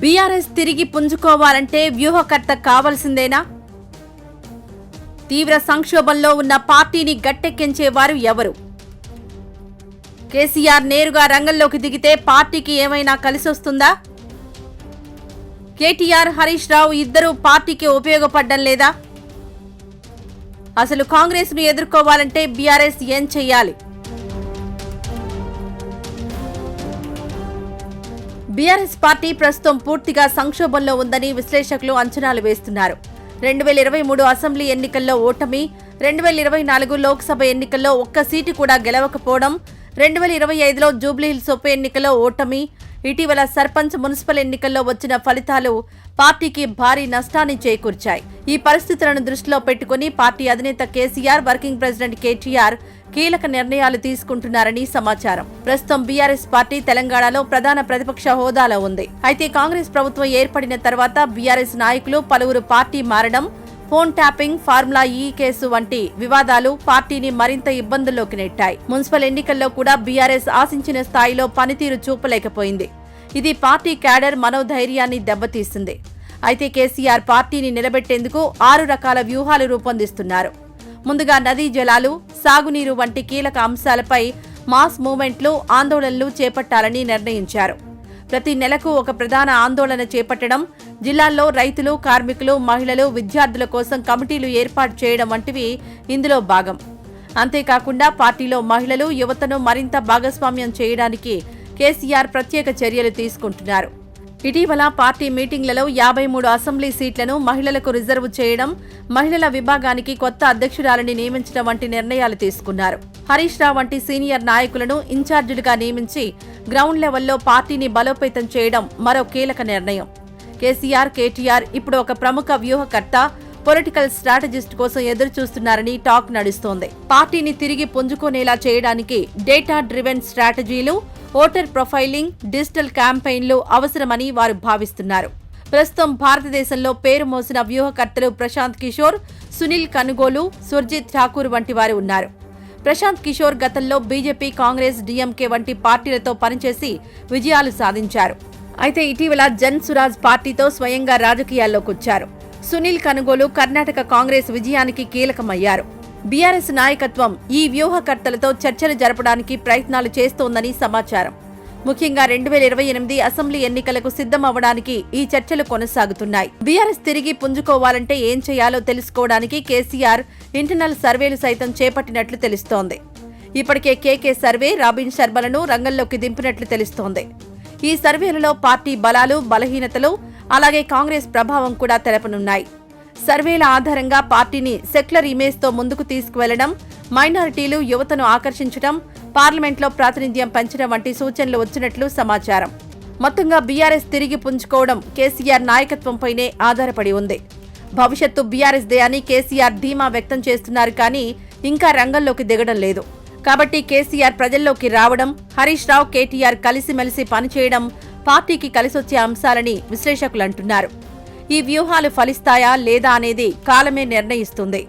BRS తిరిగి పుంజుకోవాలంటే వ్యూహకర్త కావాల్సిందేనా? తీవ్ర సంక్షోభంలో ఉన్న పార్టీని గట్టెక్కించేవారు ఎవరు? కేసీఆర్ నేరుగా రంగంలోకి దిగితే పార్టీకి ఏమైనా కలిసొస్తుందా? కేటీఆర్, హరీష్ రావు ఇద్దరూ పార్టీకి ఉపయోగపడ్డం లేదా? అసలు కాంగ్రెస్ ను ఎదుర్కోవాలంటే బీఆర్ఎస్ ఏం చెయ్యాలి? బీఆర్ఎస్ పార్టీ ప్రస్తుతం పూర్తిగా సంక్షోభంలో ఉందని విశ్లేషకులు అంచనాలు వేస్తున్నారు. 2023 అసెంబ్లీ ఎన్నికల్లో ఓటమి, 2024 లోక్సభ ఎన్నికల్లో ఒక్క సీటు కూడా గెలవకపోవడం, 2025లో జూబ్లీహిల్స్ ఉప ఎన్నికల్లో ఓటమి, ఇటీవల సర్పంచ్, మున్సిపల్ ఎన్నికల్లో వచ్చిన ఫలితాలు పార్టీకి భారీ నష్టాన్ని చేకూర్చాయి. ఈ పరిస్థితులను దృష్టిలో పెట్టుకుని పార్టీ అధినేత కేసీఆర్, వర్కింగ్ ప్రెసిడెంట్ కేటీఆర్ కీలక నిర్ణయాలు తీసుకుంటున్నారని సమాచారం. ప్రస్తుతం బీఆర్ఎస్ పార్టీ తెలంగాణలో ప్రధాన ప్రతిపక్ష హోదాలో ఉంది. అయితే కాంగ్రెస్ ప్రభుత్వం ఏర్పడిన తర్వాత బీఆర్ఎస్ నాయకులు పలువురు పార్టీ మారడం, ఫోన్ ట్యాపింగ్, ఫార్ములా ఈ కేసు వంటి వివాదాలు పార్టీని మరింత ఇబ్బందుల్లోకి నెట్టాయి. మున్సిపల్ ఎన్నికల్లో కూడా బీఆర్ఎస్ ఆశించిన స్థాయిలో పనితీరు చూపలేకపోయింది. ఇది పార్టీ క్యాడర్ మనోధైర్యాన్ని దెబ్బతీసింది. అయితే కేసీఆర్ పార్టీని నిలబెట్టేందుకు 6 రకాల వ్యూహాలు రూపొందిస్తున్నారు. ముందుగా నదీ జలాలు, సాగునీరు వంటి కీలక అంశాలపై మాస్ మూవ్మెంట్లు, ఆందోళనలు చేపట్టాలని నిర్ణయించారు. ప్రతి నెలకు ఒక ప్రధాన ఆందోళన చేపట్టడం, జిల్లాల్లో రైతులు, కార్మికులు, మహిళలు, విద్యార్థుల కోసం కమిటీలు ఏర్పాటు చేయడం వంటివి ఇందులో భాగం. అంతేకాకుండా పార్టీలో మహిళలు, యువతను మరింత భాగస్వామ్యం చేయడానికి కేసీఆర్ ప్రత్యేక చర్యలు తీసుకుంటున్నారు. ఇటీవల పార్టీ మీటింగ్లలో 53 అసెంబ్లీ సీట్లను మహిళలకు రిజర్వ్ చేయడం, మహిళల విభాగానికి కొత్త అధ్యక్షురాలని నియమించడం వంటి నిర్ణయాలు తీసుకున్నారు. హరీష్ రావు వంటి సీనియర్ నాయకులను ఇన్ఛార్జీలుగా నియమించి గ్రౌండ్ లెవెల్లో పార్టీని బలోపేతం చేయడం మరో కీలక నిర్ణయం. కేసీఆర్, కేటీఆర్ ఇప్పుడు ఒక ప్రముఖ వ్యూహకర్త, పొలిటికల్ స్ట్రాటజిస్ట్ కోసం ఎదురుచూస్తున్నారని టాక్ నడుస్తోంది. పార్టీని తిరిగి పుంజుకునేలా చేయడానికి డేటా డ్రివెన్ స్ట్రాటజీలు, ఓటర్ ప్రొఫైలింగ్, డిజిటల్ క్యాంపెయిన్లు అవసరమని వారు భావిస్తున్నారు. ప్రస్తుతం భారతదేశంలో పేరు మోసిన వ్యూహకర్తలు ప్రశాంత్ కిషోర్, సునీల్ కనుగోలు, సుర్జిత్ ఠాకూర్ వంటి వారు ఉన్నారు. ప్రశాంత్ కిషోర్ గతంలో బీజేపీ, కాంగ్రెస్, డీఎంకే వంటి పార్టీలతో పనిచేసి విజయాలు సాధించారు. అయితే ఇటీవల జన్ సురాజ్ పార్టీతో స్వయంగా రాజకీయాల్లోకొచ్చారు. సునీల్ కనుగోలు కర్ణాటక కాంగ్రెస్ విజయానికి కీలకమయ్యారు. బీఆర్ఎస్ నాయకత్వం ఈ వ్యూహకర్తలతో చర్చలు జరపడానికి ప్రయత్నాలు చేస్తోందని సమాచారం. ముఖ్యంగా 2028 అసెంబ్లీ ఎన్నికలకు సిద్ధమవ్వడానికి ఈ చర్చలు కొనసాగుతున్నాయి. బీఆర్ఎస్ తిరిగి పుంజుకోవాలంటే ఏం చేయాలో తెలుసుకోవడానికి కేసీఆర్ ఇంటర్నల్ సర్వేలు సైతం చేపట్టినట్లు తెలుస్తోంది. ఇప్పటికే కేకే సర్వే, రాబిన్ శర్మలను రంగంలోకి దింపినట్లు తెలుస్తోంది. ఈ సర్వేలలో పార్టీ బలాలు, బలహీనతలు, అలాగే కాంగ్రెస్ ప్రభావం కూడా తెలపనున్నాయి. సర్వేల ఆధారంగా పార్టీని సెక్యులర్ ఇమేజ్తో ముందుకు తీసుకువెళ్లడం, మైనారిటీలు, యువతను ఆకర్షించడం, పార్లమెంట్లో ప్రాతినిధ్యం పెంచడం వంటి సూచనలు వచ్చినట్లు సమాచారం. మొత్తంగా బీఆర్ఎస్ తిరిగి పుంజుకోవడం కేసీఆర్ నాయకత్వంపైనే ఆధారపడి ఉంది. భవిష్యత్తు బీఆర్ఎస్ దే అని కేసీఆర్ ధీమా వ్యక్తం చేస్తున్నారు, కానీ ఇంకా రంగంలోకి దిగడం లేదు. కాబట్టి కేసీఆర్ ప్రజల్లోకి రావడం, హరీష్ రావు, కేటీఆర్ కలిసిమెలిసి పనిచేయడం పార్టీకి కలిసొచ్చే అంశాలని విశ్లేషకులు అంటున్నారు. ఈ వ్యూహాలు ఫలిస్తాయా లేదా అనేది కాలమే నిర్ణయిస్తుంది.